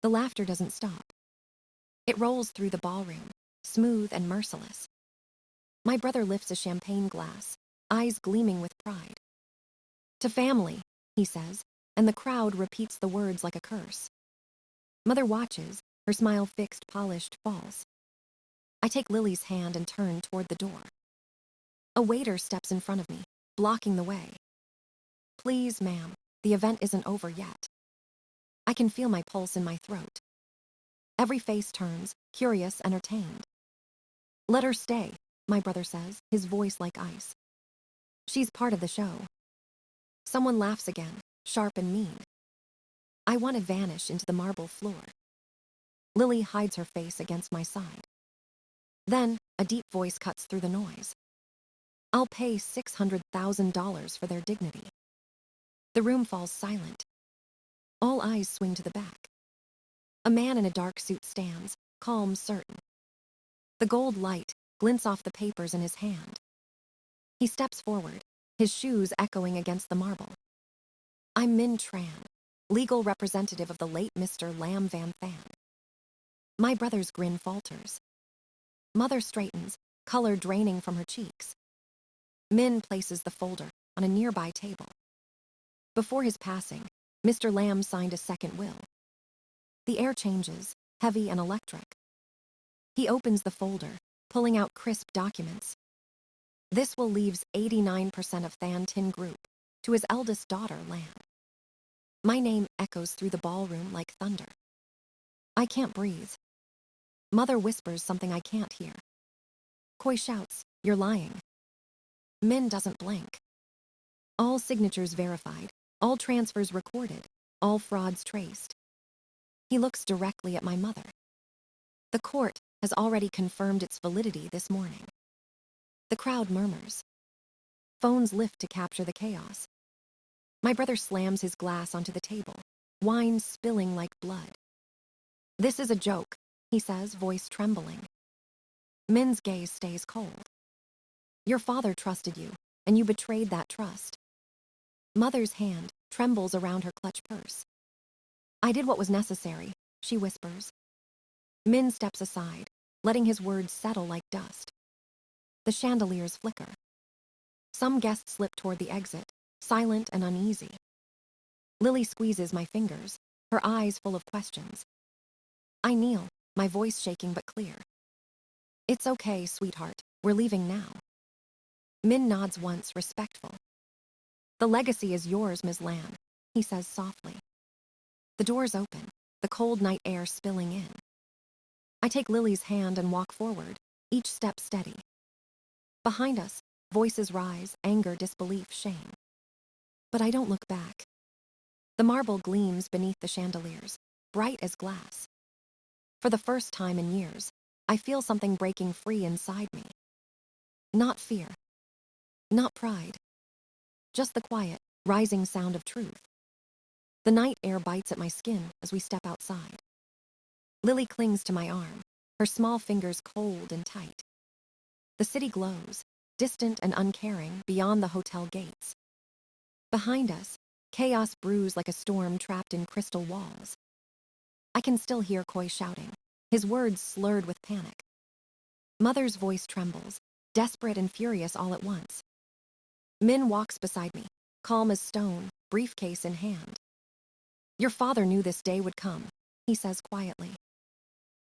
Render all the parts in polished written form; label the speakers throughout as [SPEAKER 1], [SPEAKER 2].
[SPEAKER 1] The laughter doesn't stop. It rolls through the ballroom, smooth and merciless. My brother lifts a champagne glass, eyes gleaming with pride. To family, he says, and the crowd repeats the words like a curse. Mother watches, her smile fixed, polished, false. I take Lily's hand and turn toward the door. A waiter steps in front of me, blocking the way. Please, ma'am, the event isn't over yet. I can feel my pulse in my throat. Every face turns, curious, entertained. Let her stay, my brother says, his voice like ice. She's part of the show. Someone laughs again, sharp and mean. I want to vanish into the marble floor. Lily hides her face against my side. Then, a deep voice cuts through the noise. I'll pay $600,000 for their dignity. The room falls silent. All eyes swing to the back. A man in a dark suit stands, calm, certain. The gold light glints off the papers in his hand. He steps forward, his shoes echoing against the marble. I'm Min Tran, legal representative of the late Mr. Lam Van Than. My brother's grin falters. Mother straightens, color draining from her cheeks. Min places the folder on a nearby table. Before his passing, Mr. Lam signed a second will. The air changes, heavy and electric. He opens the folder, pulling out crisp documents. This will leaves 89% of Than Tin Group to his eldest daughter, Lam. My name echoes through the ballroom like thunder. I can't breathe. Mother whispers something I can't hear. Koi shouts, "You're lying." Min doesn't blink. All signatures verified, all transfers recorded, all frauds traced. He looks directly at my mother. The court has already confirmed its validity this morning. The crowd murmurs. Phones lift to capture the chaos. My brother slams his glass onto the table, wine spilling like blood. This is a joke, he says, voice trembling. Min's gaze stays cold. Your father trusted you, and you betrayed that trust. Mother's hand trembles around her clutch purse. I did what was necessary, she whispers. Min steps aside, letting his words settle like dust. The chandeliers flicker. Some guests slip toward the exit, silent and uneasy. Lily squeezes my fingers, her eyes full of questions. I kneel, my voice shaking but clear. It's okay, sweetheart, we're leaving now. Min nods once, respectful. The legacy is yours, Ms. Lam, he says softly. The doors open, the cold night air spilling in. I take Lily's hand and walk forward, each step steady. Behind us, voices rise, anger, disbelief, shame. But I don't look back. The marble gleams beneath the chandeliers, bright as glass. For the first time in years, I feel something breaking free inside me. Not fear. Not pride. Just the quiet, rising sound of truth. The night air bites at my skin as we step outside. Lily clings to my arm, her small fingers cold and tight. The city glows, distant and uncaring, beyond the hotel gates. Behind us, chaos brews like a storm trapped in crystal walls. I can still hear Koi shouting, his words slurred with panic. Mother's voice trembles, desperate and furious all at once. Min walks beside me, calm as stone, briefcase in hand. Your father knew this day would come, he says quietly.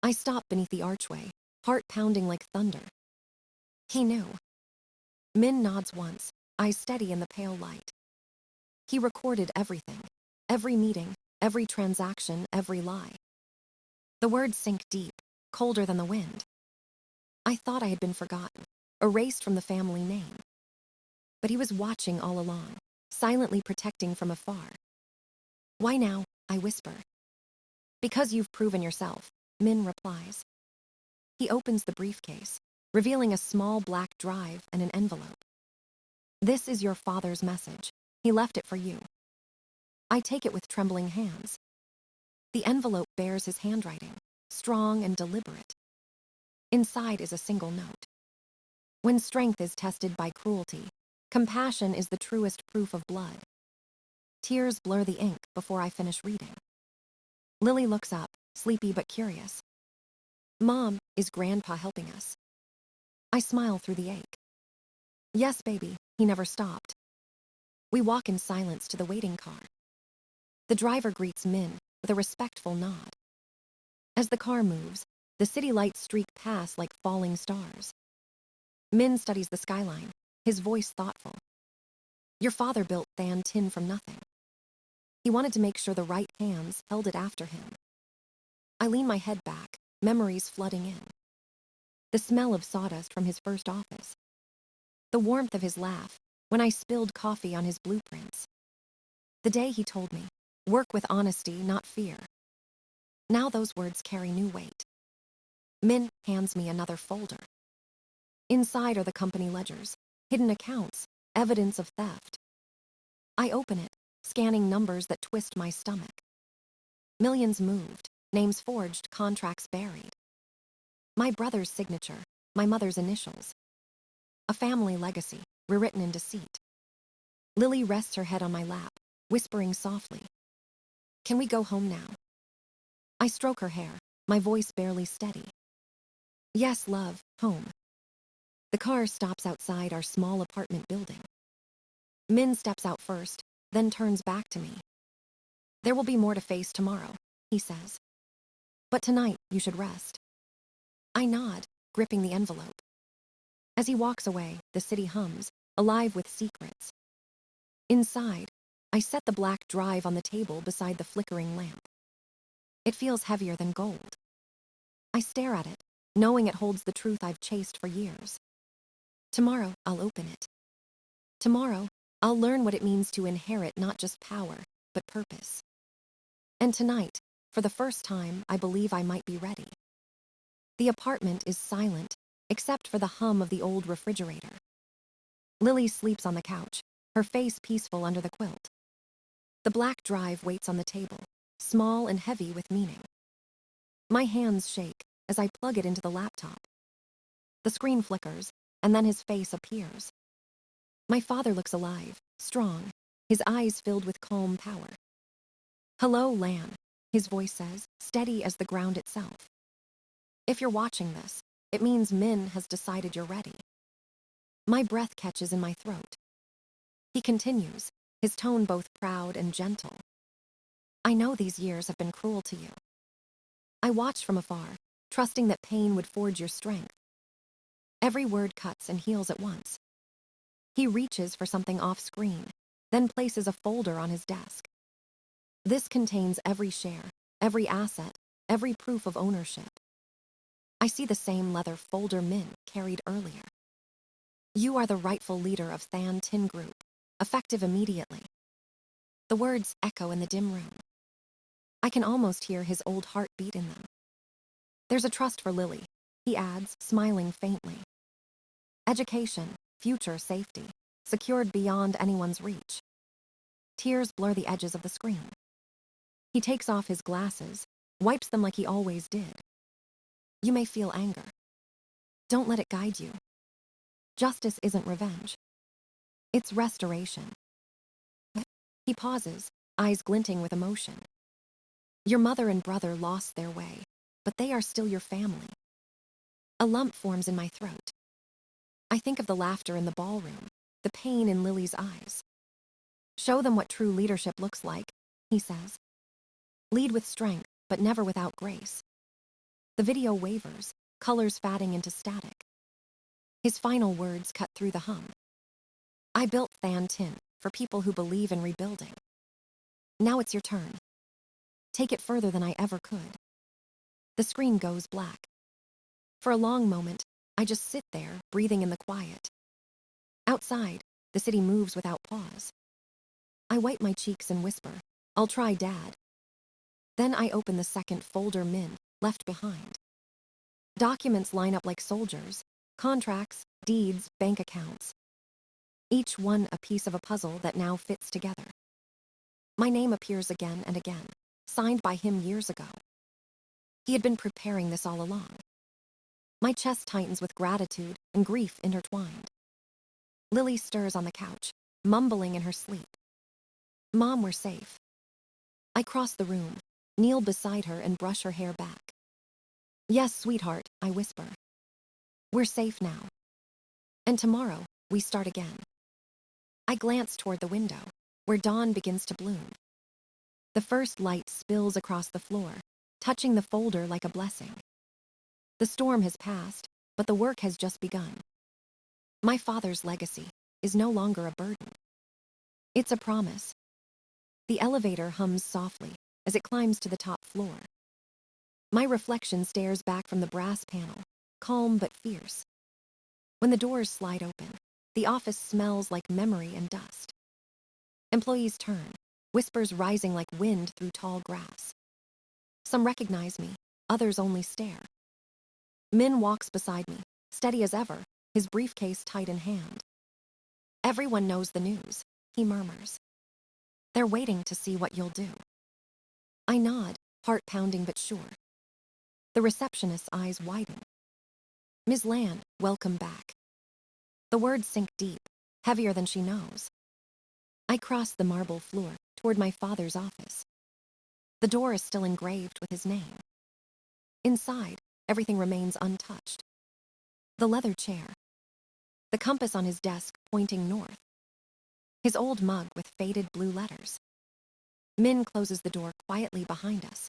[SPEAKER 1] I stop beneath the archway, heart pounding like thunder. He knew. Min nods once, eyes steady in the pale light. He recorded everything, every meeting, every transaction, every lie. The words sink deep, colder than the wind. I thought I had been forgotten, erased from the family name. But he was watching all along, silently protecting from afar. Why now? I whisper. Because you've proven yourself, Min replies. He opens the briefcase, revealing a small black drive and an envelope. This is your father's message. He left it for you. I take it with trembling hands. The envelope bears his handwriting, strong and deliberate. Inside is a single note. When strength is tested by cruelty, compassion is the truest proof of blood. Tears blur the ink before I finish reading. Lily looks up, sleepy but curious. Mom, is Grandpa helping us? I smile through the ache. Yes, baby, he never stopped. We walk in silence to the waiting car. The driver greets Min with a respectful nod. As the car moves, the city lights streak past like falling stars. Min studies the skyline, his voice thoughtful. Your father built Than Tin from nothing. He wanted to make sure the right hands held it after him. I lean my head back, memories flooding in. The smell of sawdust from his first office. The warmth of his laugh when I spilled coffee on his blueprints. The day he told me, work with honesty, not fear. Now those words carry new weight. Min hands me another folder. Inside are the company ledgers, hidden accounts, evidence of theft. I open it, scanning numbers that twist my stomach. Millions moved, names forged, contracts buried. My brother's signature, my mother's initials. A family legacy, rewritten in deceit. Lily rests her head on my lap, whispering softly. Can we go home now? I stroke her hair, my voice barely steady. Yes, love, home. The car stops outside our small apartment building. Min steps out first, then turns back to me. There will be more to face tomorrow, he says. But tonight, you should rest. I nod, gripping the envelope. As he walks away, the city hums, alive with secrets. Inside, I set the black drive on the table beside the flickering lamp. It feels heavier than gold. I stare at it, knowing it holds the truth I've chased for years. Tomorrow, I'll open it. Tomorrow, I'll learn what it means to inherit not just power, but purpose. And tonight, for the first time, I believe I might be ready. The apartment is silent, except for the hum of the old refrigerator. Lily sleeps on the couch, her face peaceful under the quilt. The black drive waits on the table, small and heavy with meaning. My hands shake as I plug it into the laptop. The screen flickers, and then his face appears. My father looks alive, strong, his eyes filled with calm power. Hello, Lan, his voice says, steady as the ground itself. If you're watching this, it means Min has decided you're ready. My breath catches in my throat. He continues, his tone both proud and gentle. I know these years have been cruel to you. I watched from afar, trusting that pain would forge your strength. Every word cuts and heals at once. He reaches for something off-screen, then places a folder on his desk. This contains every share, every asset, every proof of ownership. I see the same leather folder Min carried earlier. You are the rightful leader of Than Tin Group, effective immediately. The words echo in the dim room. I can almost hear his old heartbeat in them. There's a trust for Lily, he adds, smiling faintly. Education, future safety, secured beyond anyone's reach. Tears blur the edges of the screen. He takes off his glasses, wipes them like he always did. You may feel anger. Don't let it guide you. Justice isn't revenge. It's restoration. He pauses, eyes glinting with emotion. Your mother and brother lost their way, but they are still your family. A lump forms in my throat. I think of the laughter in the ballroom, the pain in Lily's eyes. Show them what true leadership looks like, he says. Lead with strength, but never without grace. The video wavers, colors fading into static. His final words cut through the hum. I built Than Tin for people who believe in rebuilding. Now it's your turn. Take it further than I ever could. The screen goes black. For a long moment, I just sit there, breathing in the quiet. Outside, the city moves without pause. I wipe my cheeks and whisper, I'll try, Dad. Then I open the second folder Min left behind. Documents line up like soldiers, contracts, deeds, bank accounts. Each one a piece of a puzzle that now fits together. My name appears again and again, signed by him years ago. He had been preparing this all along. My chest tightens with gratitude and grief intertwined. Lily stirs on the couch, mumbling in her sleep. Mom, we're safe. I cross the room, kneel beside her and brush her hair back. Yes, sweetheart, I whisper. We're safe now. And tomorrow, we start again. I glance toward the window, where dawn begins to bloom. The first light spills across the floor, touching the folder like a blessing. The storm has passed, but the work has just begun. My father's legacy is no longer a burden. It's a promise. The elevator hums softly as it climbs to the top floor. My reflection stares back from the brass panel, calm but fierce. When the doors slide open, the office smells like memory and dust. Employees turn, whispers rising like wind through tall grass. Some recognize me, others only stare. Min walks beside me, steady as ever, his briefcase tight in hand. Everyone knows the news, he murmurs. They're waiting to see what you'll do. I nod, heart pounding but sure. The receptionist's eyes widen. Ms. Lan, welcome back. The words sink deep, heavier than she knows. I cross the marble floor toward my father's office. The door is still engraved with his name. Inside, everything remains untouched. The leather chair. The compass on his desk pointing north. His old mug with faded blue letters. Min closes the door quietly behind us.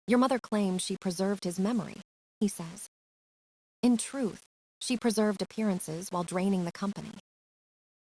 [SPEAKER 1] Your mother claimed she preserved his memory, he says. In truth, she preserved appearances while draining the company.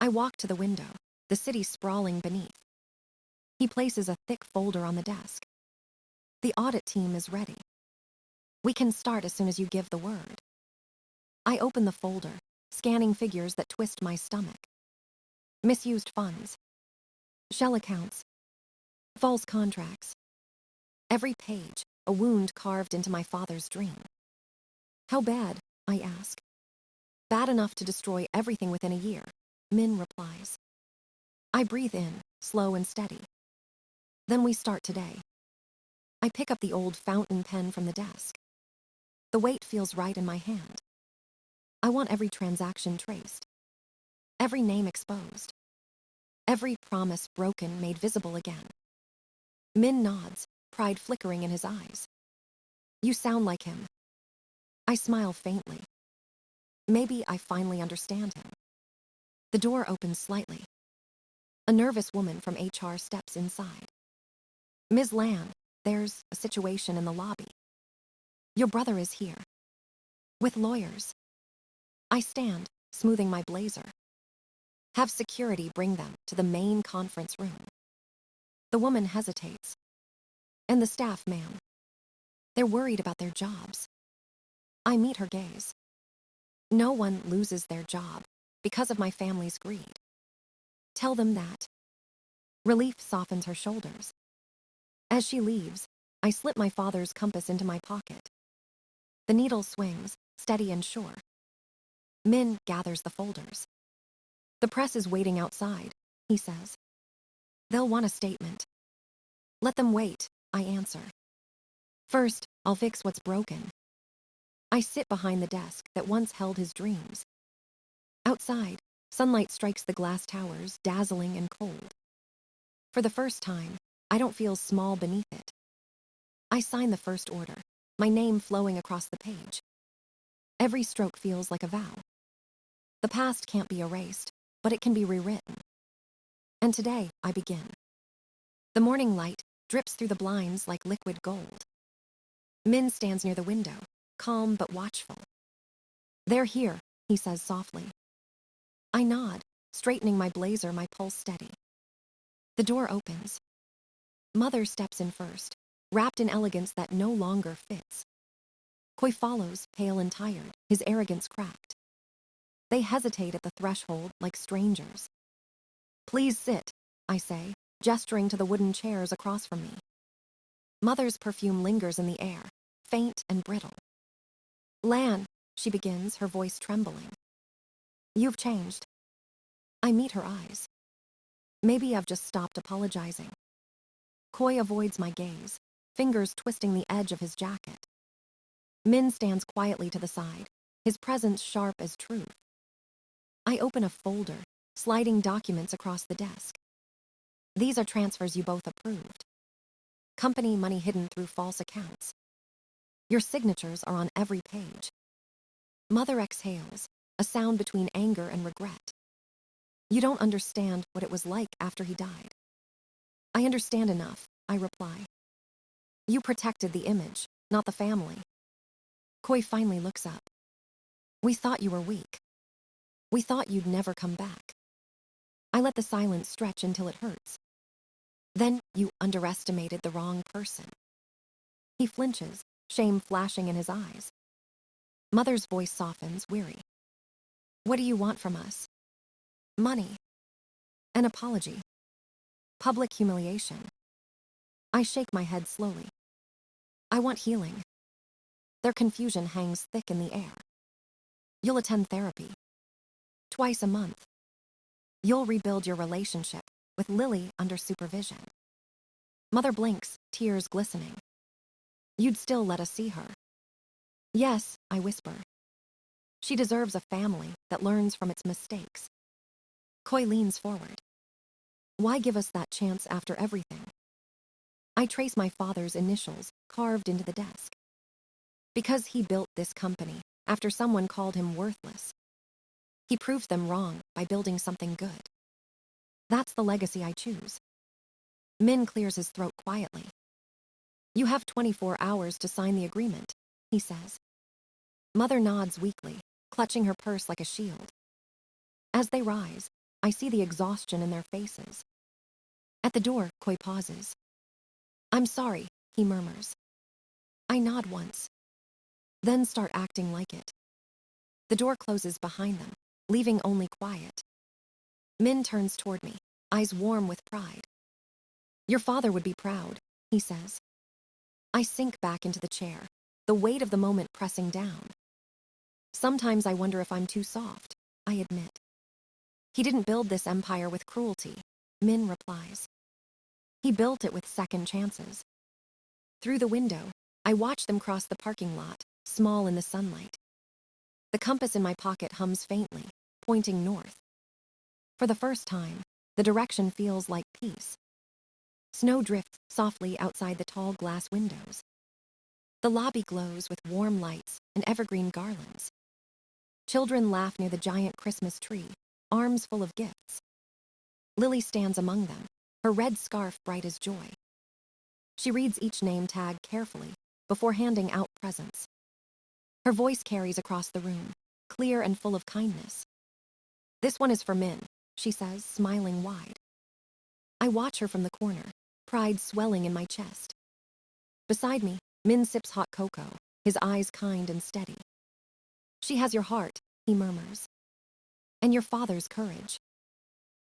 [SPEAKER 1] I walk to the window, the city sprawling beneath. He places a thick folder on the desk. The audit team is ready. We can start as soon as you give the word. I open the folder, scanning figures that twist my stomach. Misused funds. Shell accounts. False contracts. Every page, a wound carved into my father's dream. How bad? I ask. Bad enough to destroy everything within a year, Min replies. I breathe in, slow and steady. Then we start today. I pick up the old fountain pen from the desk. The weight feels right in my hand. I want every transaction traced. Every name exposed. Every promise broken made visible again. Min nods, pride flickering in his eyes. You sound like him. I smile faintly. Maybe I finally understand him. The door opens slightly. A nervous woman from HR steps inside. Ms. Lan, there's a situation in the lobby. Your brother is here. With lawyers. I stand, smoothing my blazer. Have security bring them to the main conference room. The woman hesitates. And the staff, ma'am. They're worried about their jobs. I meet her gaze. No one loses their job because of my family's greed. Tell them that. Relief softens her shoulders. As she leaves, I slip my father's compass into my pocket. The needle swings, steady and sure. Min gathers the folders. The press is waiting outside, he says. They'll want a statement. Let them wait, I answer. First, I'll fix what's broken. I sit behind the desk that once held his dreams. Outside, sunlight strikes the glass towers, dazzling and cold. For the first time, I don't feel small beneath it. I sign the first order, my name flowing across the page. Every stroke feels like a vow. The past can't be erased, but it can be rewritten. And today, I begin. The morning light drips through the blinds like liquid gold. Min stands near the window, calm but watchful. They're here, he says softly. I nod, straightening my blazer, my pulse steady. The door opens. Mother steps in first, wrapped in elegance that no longer fits. Koi follows, pale and tired, his arrogance cracked. They hesitate at the threshold like strangers. Please sit, I say, gesturing to the wooden chairs across from me. Mother's perfume lingers in the air, faint and brittle. Lan, she begins, her voice trembling. You've changed. I meet her eyes. Maybe I've just stopped apologizing. Koi avoids my gaze, fingers twisting the edge of his jacket. Min stands quietly to the side, his presence sharp as truth. I open a folder, sliding documents across the desk. These are transfers you both approved. Company money hidden through false accounts. Your signatures are on every page. Mother exhales, a sound between anger and regret. You don't understand what it was like after he died. I understand enough, I reply. You protected the image, not the family. Koi finally looks up. We thought you were weak. We thought you'd never come back. I let the silence stretch until it hurts. Then you underestimated the wrong person. He flinches, shame flashing in his eyes. Mother's voice softens, weary. What do you want from us? Money. An apology. Public humiliation. I shake my head slowly. I want healing. Their confusion hangs thick in the air. You'll attend therapy. Twice a month. You'll rebuild your relationship with Lily under supervision. Mother blinks, tears glistening. You'd still let us see her. Yes, I whisper. She deserves a family that learns from its mistakes. Koi leans forward. Why give us that chance after everything? I trace my father's initials carved into the desk. Because he built this company after someone called him worthless. He proved them wrong by building something good. That's the legacy I choose. Min clears his throat quietly. You have 24 hours to sign the agreement, he says. Mother nods weakly, clutching her purse like a shield. As they rise, I see the exhaustion in their faces. At the door, Koi pauses. I'm sorry, he murmurs. I nod once. Then start acting like it. The door closes behind them, leaving only quiet. Min turns toward me, eyes warm with pride. Your father would be proud, he says. I sink back into the chair, the weight of the moment pressing down. Sometimes I wonder if I'm too soft, I admit. He didn't build this empire with cruelty, Min replies. He built it with second chances. Through the window, I watch them cross the parking lot, small in the sunlight. The compass in my pocket hums faintly, pointing north. For the first time, the direction feels like peace. Snow drifts softly outside the tall glass windows. The lobby glows with warm lights and evergreen garlands. Children laugh near the giant Christmas tree, arms full of gifts. Lily stands among them, her red scarf bright as joy. She reads each name tag carefully before handing out presents. Her voice carries across the room, clear and full of kindness. This one is for Min, she says, smiling wide. I watch her from the corner, pride swelling in my chest. Beside me, Min sips hot cocoa, his eyes kind and steady. She has your heart, he murmurs. And your father's courage.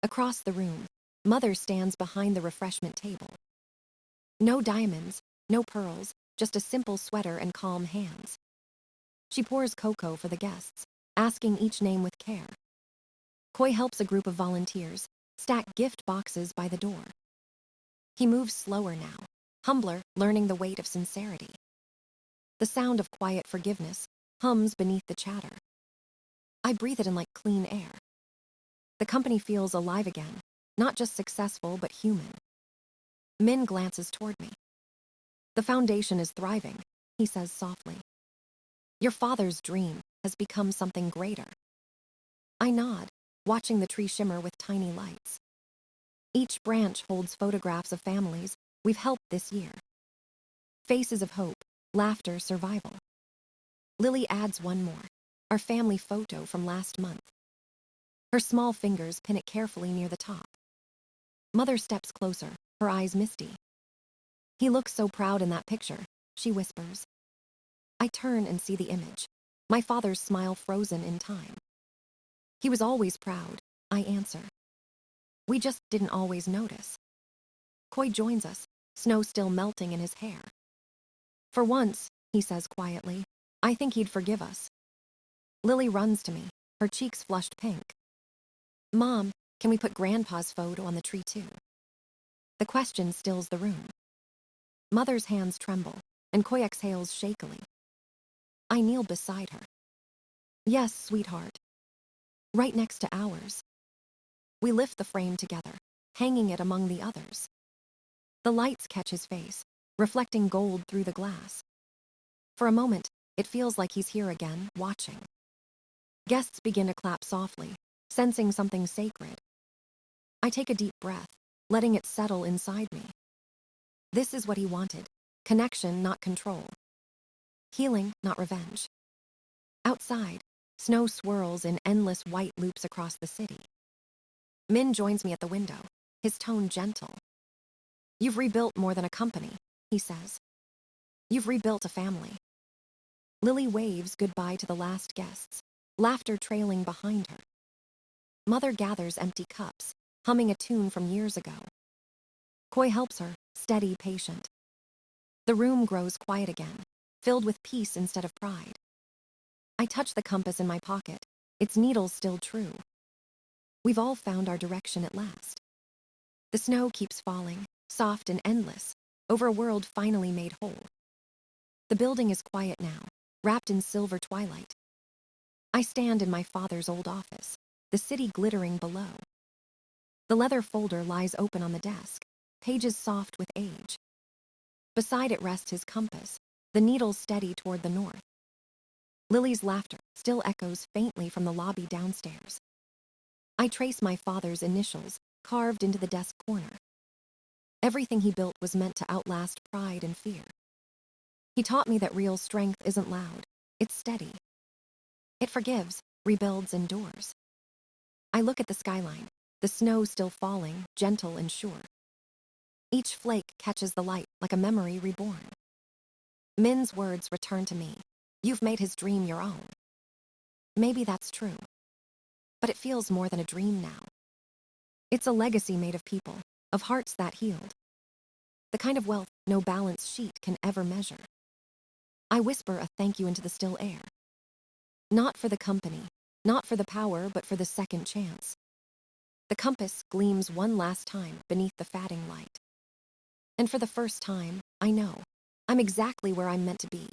[SPEAKER 1] Across the room, Mother stands behind the refreshment table. No diamonds, no pearls, just a simple sweater and calm hands. She pours cocoa for the guests, asking each name with care. Koi helps a group of volunteers stack gift boxes by the door. He moves slower now, humbler, learning the weight of sincerity. The sound of quiet forgiveness hums beneath the chatter. I breathe it in like clean air. The company feels alive again, not just successful but human. Min glances toward me. The foundation is thriving, he says softly. Your father's dream has become something greater. I nod, watching the tree shimmer with tiny lights. Each branch holds photographs of families we've helped this year. Faces of hope, laughter, survival. Lily adds one more, our family photo from last month. Her small fingers pin it carefully near the top. Mother steps closer, her eyes misty. He looks so proud in that picture, she whispers. I turn and see the image, my father's smile frozen in time. He was always proud, I answer. We just didn't always notice. Koi joins us, snow still melting in his hair. For once, he says quietly, I think he'd forgive us. Lily runs to me, her cheeks flushed pink. Mom, can we put Grandpa's photo on the tree too? The question stills the room. Mother's hands tremble, and Koi exhales shakily. I kneel beside her. Yes, sweetheart. Right next to ours. We lift the frame together, hanging it among the others. The lights catch his face, reflecting gold through the glass. For a moment, it feels like he's here again, watching. Guests begin to clap softly, sensing something sacred. I take a deep breath, letting it settle inside me. This is what he wanted: connection, not control. Healing, not revenge. Outside, snow swirls in endless white loops across the city. Min joins me at the window, his tone gentle. "You've rebuilt more than a company," he says. "You've rebuilt a family." Lily waves goodbye to the last guests, laughter trailing behind her. Mother gathers empty cups, humming a tune from years ago. Koi helps her, steady, patient. The room grows quiet again, filled with peace instead of pride. I touch the compass in my pocket, its needles still true. We've all found our direction at last. The snow keeps falling, soft and endless, over a world finally made whole. The building is quiet now, wrapped in silver twilight. I stand in my father's old office, the city glittering below. The leather folder lies open on the desk, pages soft with age. Beside it rests his compass, the needle steady toward the north. Lily's laughter still echoes faintly from the lobby downstairs. I trace my father's initials, carved into the desk corner. Everything he built was meant to outlast pride and fear. He taught me that real strength isn't loud, it's steady. It forgives, rebuilds, endures. I look at the skyline, the snow still falling, gentle and sure. Each flake catches the light like a memory reborn. Min's words return to me. "You've made his dream your own." Maybe that's true. But it feels more than a dream now. It's a legacy made of people, of hearts that healed. The kind of wealth no balance sheet can ever measure. I whisper a thank you into the still air. Not for the company, not for the power, but for the second chance. The compass gleams one last time beneath the fading light. And for the first time, I know I'm exactly where I'm meant to be.